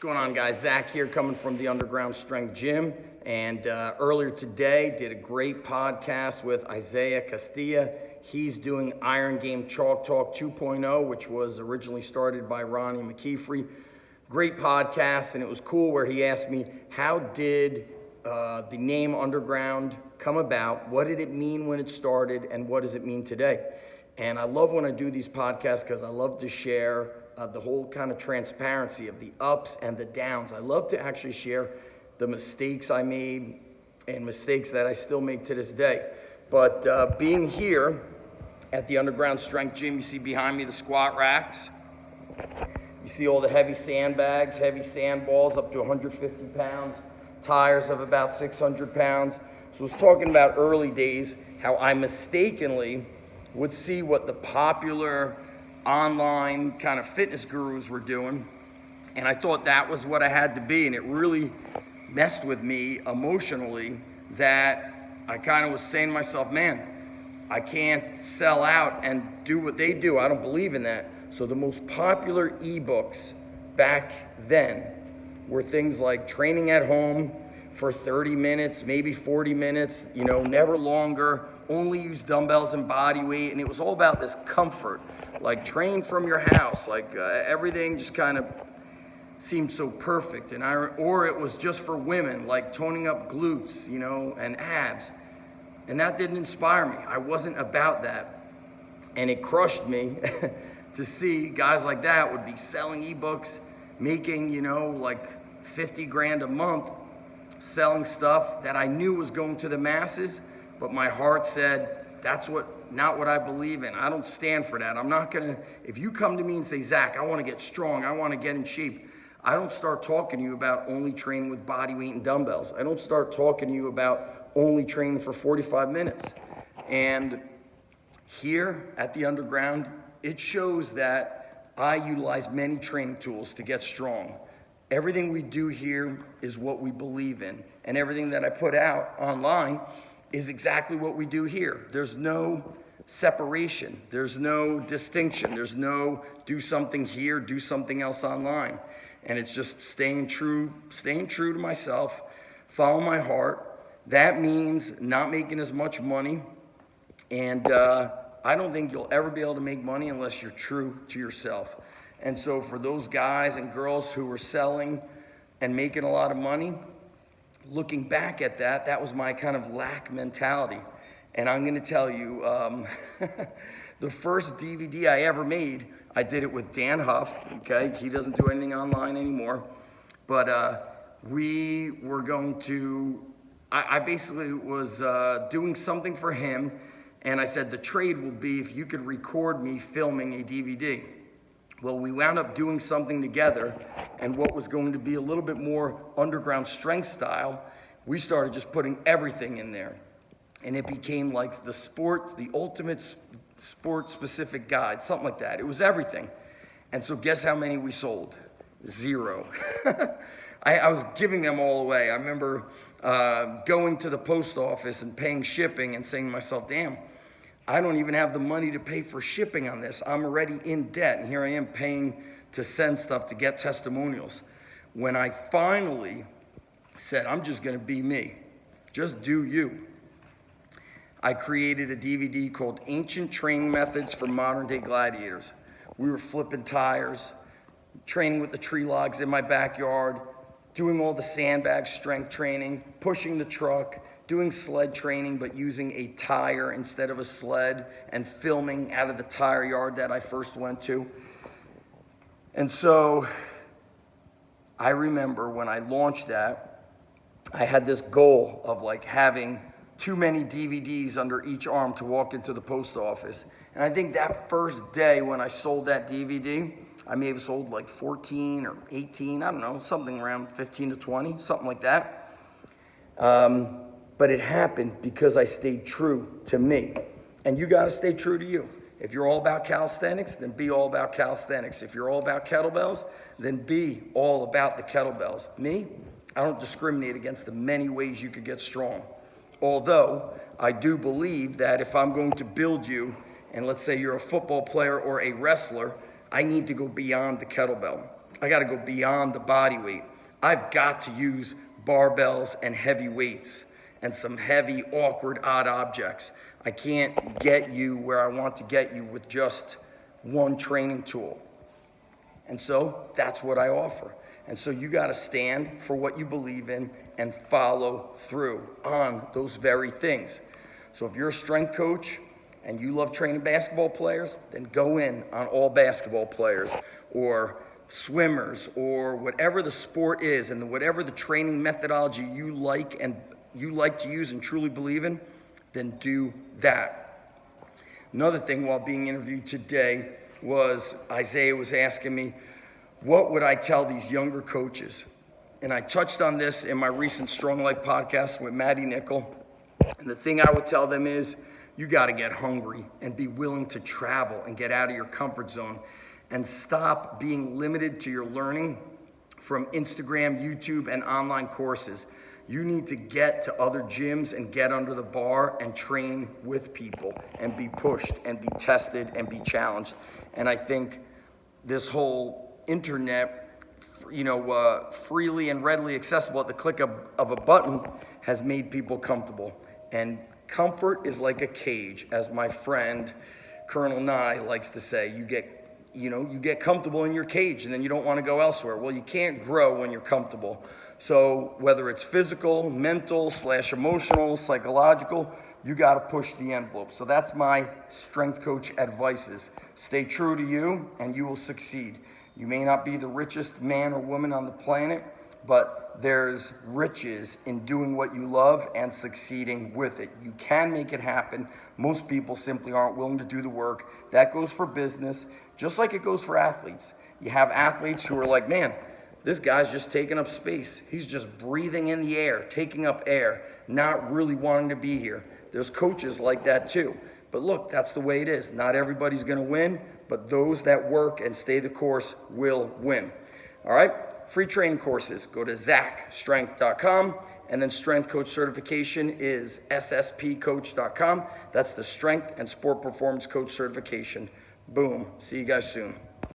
What's going on, guys? Zach here, coming from the Underground Strength Gym. And earlier today, did a great podcast with Isaiah Castilla. He's doing Iron Game Chalk Talk 2.0, which was originally started by Ronnie McKeefrey. Great podcast, and it was cool where he asked me, how did the name Underground come about? What did it mean when it started, and what does it mean today? And I love when I do these podcasts because I love to share the whole kind of transparency of the ups and the downs. I love to actually share the mistakes I made and mistakes that I still make to this day. But being here at the Underground Strength Gym, you see behind me the squat racks. You see all the heavy sandbags, heavy sandballs up to 150 pounds, tires of about 600 pounds. So I was talking about early days, how I mistakenly would see what the popular online kind of fitness gurus were doing, and I thought that was what I had to be, and it really messed with me emotionally that I kind of was saying to myself, man, I can't sell out and do what they do. I don't believe in that. So the most popular ebooks back then were things like training at home for 30 minutes, maybe 40 minutes, never longer, only use dumbbells and body weight, and it was all about this comfort, like train from your house, like everything just kind of seemed so perfect. Or it was just for women, like toning up glutes, and abs, and that didn't inspire me. I wasn't about that, and it crushed me to see guys like that would be selling ebooks, making like 50 grand a month, selling stuff that I knew was going to the masses, but my heart said, that's not what I believe in. I don't stand for that. I'm not gonna, if you come to me and say, Zach, I wanna get strong, I wanna get in shape, I don't start talking to you about only training with body weight and dumbbells. I don't start talking to you about only training for 45 minutes. And here at the Underground, it shows that I utilize many training tools to get strong. Everything we do here is what we believe in, and everything that I put out online is exactly what we do here. There's no separation. There's no distinction. There's no do something here, do something else online. And it's just staying true to myself, follow my heart. That means not making as much money. And I don't think you'll ever be able to make money unless you're true to yourself. And so for those guys and girls who were selling and making a lot of money, looking back at that, that was my kind of lack mentality. And I'm gonna tell you, the first DVD I ever made, I did it with Dan Huff, okay? He doesn't do anything online anymore. But we were going to, I basically was doing something for him, and I said the trade will be if you could record me filming a DVD. Well, we wound up doing something together, and what was going to be a little bit more underground strength style, we started just putting everything in there. And it became like the ultimate sport-specific guide, something like that. It was everything. And so guess how many we sold? 0. I was giving them all away. I remember going to the post office and paying shipping and saying to myself, damn, I don't even have the money to pay for shipping on this. I'm already in debt, and here I am paying to send stuff to get testimonials. When I finally said, I'm just gonna be me, just do you, I created a DVD called Ancient Training Methods for Modern Day Gladiators. We were flipping tires, training with the tree logs in my backyard, doing all the sandbag strength training, pushing the truck, doing sled training, but using a tire instead of a sled, and filming out of the tire yard that I first went to. And so I remember when I launched that, I had this goal of like having too many DVDs under each arm to walk into the post office. And I think that first day when I sold that DVD, I may have sold like 14 or 18, I don't know, something around 15 to 20, something like that. But it happened because I stayed true to me. And you gotta stay true to you. If you're all about calisthenics, then be all about calisthenics. If you're all about kettlebells, then be all about the kettlebells. Me, I don't discriminate against the many ways you could get strong. Although I do believe that if I'm going to build you, and let's say you're a football player or a wrestler, I need to go beyond the kettlebell. I got to go beyond the body weight. I've got to use barbells and heavy weights and some heavy, awkward, odd objects. I can't get you where I want to get you with just one training tool. And so that's what I offer. And so you got to stand for what you believe in and follow through on those very things. So if you're a strength coach and you love training basketball players, then go in on all basketball players or swimmers or whatever the sport is and whatever the training methodology you like to use and truly believe in, then do that. Another thing while being interviewed today was Isaiah was asking me, what would I tell these younger coaches? And I touched on this in my recent Strong Life podcast with Maddie Nickel. And the thing I would tell them is, you got to get hungry and be willing to travel and get out of your comfort zone and stop being limited to your learning from Instagram, YouTube, and online courses. You need to get to other gyms and get under the bar and train with people and be pushed and be tested and be challenged. And I think this whole internet, freely and readily accessible at the click of a button has made people comfortable. And comfort is like a cage, as my friend Colonel Nye likes to say. You get comfortable in your cage and then you don't want to go elsewhere. Well, you can't grow when you're comfortable. So whether it's physical, mental, /emotional, psychological, you got to push the envelope. So that's my strength coach advice is stay true to you and you will succeed. You may not be the richest man or woman on the planet, but there's riches in doing what you love and succeeding with it. You can make it happen. Most people simply aren't willing to do the work. That goes for business, just like it goes for athletes. You have athletes who are like, man, this guy's just taking up space. He's just breathing in the air, taking up air, not really wanting to be here. There's coaches like that too. But look, that's the way it is. Not everybody's going to win, but those that work and stay the course will win. All right? Free training courses. Go to zachstrength.com, and then strength coach certification is sspcoach.com. That's the strength and sport performance coach certification. Boom. See you guys soon.